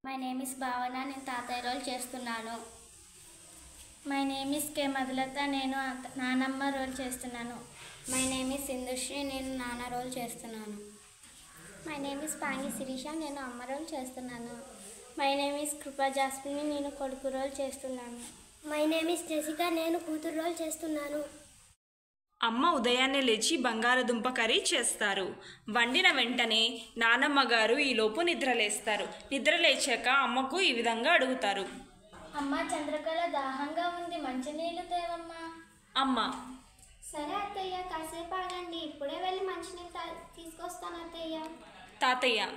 My name is భావన. నేను తాతయ్య రోల్ చేస్తున్నాను. My name is K Madhulatha. నేను నానమ్మ రోల్ చేస్తున్నాను. My name is Sindhusri. నేను నాన్న రోల్ చేస్తున్నాను. My name is Pangi Sirisha. నేను అమ్మ రోల్ చేస్తున్నాను. మై నేమ్ ఇస్ కృపా జాస్మిని. నేను కొడుకు రోల్ చేస్తున్నాను. My name is Jessica. నేను కూతురు రోల్ చేస్తున్నాను. అమ్మ ఉదయాన్నే లేచి బంగాళదుంప కర్రీ చేస్తారు. వండిన వెంటనే నానమ్మ గారు ఈలోపు నిద్రలేస్తారు. నిద్రలేచాక అమ్మకు ఈ విధంగా అడుగుతారు. అమ్మ, చంద్రకళ దాహంగా ఉంది, మంచినీళ్ళు తేవమ్మా. అమ్మ: సరే అత్తయ్య, కాసేపు ఆగండి, ఇప్పుడే వెళ్ళి మంచినీళ్ళు తీసుకొస్తాను అత్తయ్య. తాతయ్య: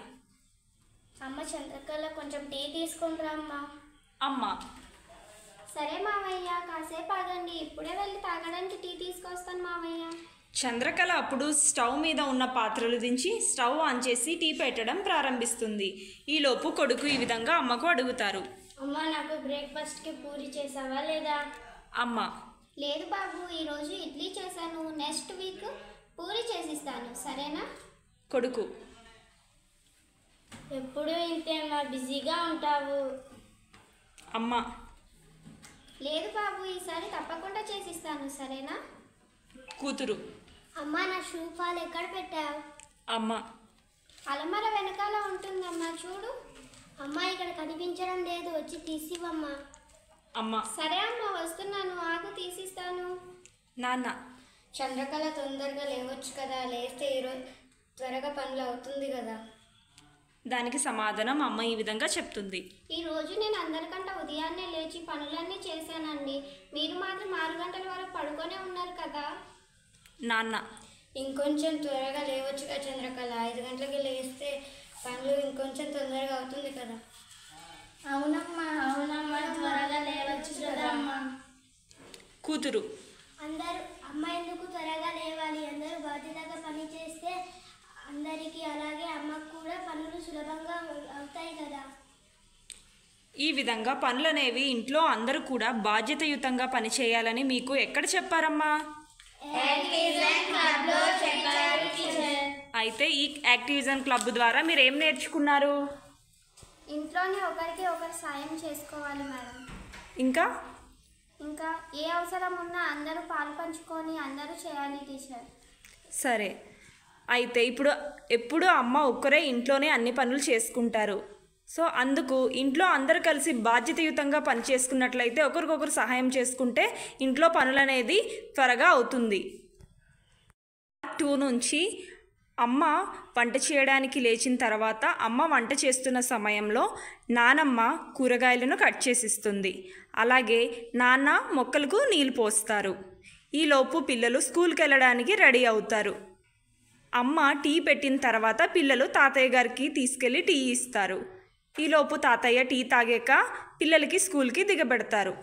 అమ్మ, చంద్రకళ కొంచెం టీ తీసుకుంటారా అమ్మా. అమ్మ: సరే మావయ్య, కాసేపు ఆగండి, ఇప్పుడే వెళ్ళి తాగడానికి టీ తీసుకొస్తాను మావయ్య. చంద్రకళ అప్పుడు స్టవ్ మీద ఉన్న పాత్రలు దించి స్టవ్ ఆన్ చేసి టీ పెట్టడం ప్రారంభిస్తుంది. ఈలోపు కొడుకు ఈ విధంగా అమ్మకు అడుగుతారు. అమ్మ, నాకు బ్రేక్ఫాస్ట్కి పూరి చేసావా లేదా? అమ్మ: లేదు బాబు, ఈరోజు ఇడ్లీ చేశాను, నెక్స్ట్ వీక్ పూరి చేసిస్తాను, సరేనా? కొడుకు: ఎప్పుడు ఇంతేనా బిజీగా ఉంటావు? అమ్మ: లేదు బాబు, ఈసారి తప్పకుండా చేసిస్తాను, సరేనా? కూతురు: అమ్మ, నా షూ ఫాల్ ఎక్కడ పెట్టావు? అమ్మ: అలమర వెనకాల ఉంటుందమ్మా, చూడు. అమ్మ, ఇక్కడ కనిపించడం లేదు, వచ్చి తీసివమ్మా. అమ్మ: సరే అమ్మ, వస్తున్నాను, ఆకు తీసిస్తాను. నాన్న: చంద్రకళ తొందరగా లేవచ్చు కదా, లేస్తే ఈరోజు త్వరగా పనులు అవుతుంది కదా. దానికి సమాధానం అమ్మ ఈ విధంగా చెప్తుంది. ఈరోజు నేను అందరికంటే ఉదయాన్నే లేచి పనులన్నీ చేశానండి. మీరు మాత్రం 6 గంటల వరకు పడుకొనే ఉన్నారు కదా. నాన్న: ఇంకొంచెం త్వరగా లేవచ్చుగా చంద్రకళ, 5 గంటలకి లేస్తే పనులు ఇంకొంచెం తొందరగా అవుతుంది కదా. అవునమ్మా, అవునమ్మా, త్వరగా లేవచ్చు కదమ్మా. కూతురు: అందరూ అమ్మ ఎందుకు త్వరగా లేవాలి, అందరూ బాధ్యతగా పని చేస్తే అందరికీ అలాగే అమ్మకు కూడా పనులు సులభంగా అవుతాయి కదా. ఈ విధంగా పనులనేవి ఇంట్లో అందరూ కూడా బాధ్యతయుతంగా పనిచేయాలని మీకు ఎక్కడ చెప్పారమ్మా? అయితే ఈ యాక్టివిజన్ క్లబ్ ద్వారా మీరు ఏం నేర్చుకున్నారు? ఇంట్లోనే ఒకరికి ఒకరు సాయం చేసుకోవాలి మేడం. ఇంకా ఏ అవసరం ఉన్నా అందరూ పాలు పంచుకొని అందరూ చేయాలి టీచర్. సరే, అయితే ఎప్పుడు అమ్మ ఒక్కరే ఇంట్లోనే అన్ని పనులు చేసుకుంటారు. సో అందుకు ఇంట్లో అందరూ కలిసి బాధ్యతయుతంగా పని చేసుకున్నట్లయితే ఒకరికొకరు సహాయం చేసుకుంటే ఇంట్లో పనులనేది త్వరగా అవుతుంది. 2 నుంచి అమ్మ వంట చేయడానికి లేచిన తర్వాత అమ్మ వంట చేస్తున్న సమయంలో నానమ్మ కూరగాయలను కట్ చేసిస్తుంది. అలాగే నాన్న మొక్కలకు నీళ్ళు పోస్తారు. ఈలోపు పిల్లలు స్కూల్కి వెళ్ళడానికి రెడీ అవుతారు. అమ్మ టీ పెట్టిన తర్వాత పిల్లలు తాతయ్య గారికి తీసుకెళ్ళి టీ ఇస్తారు. ఈలోపు తాతయ్య టీ తాగాక పిల్లలకి స్కూల్కి దిగబెడతారు.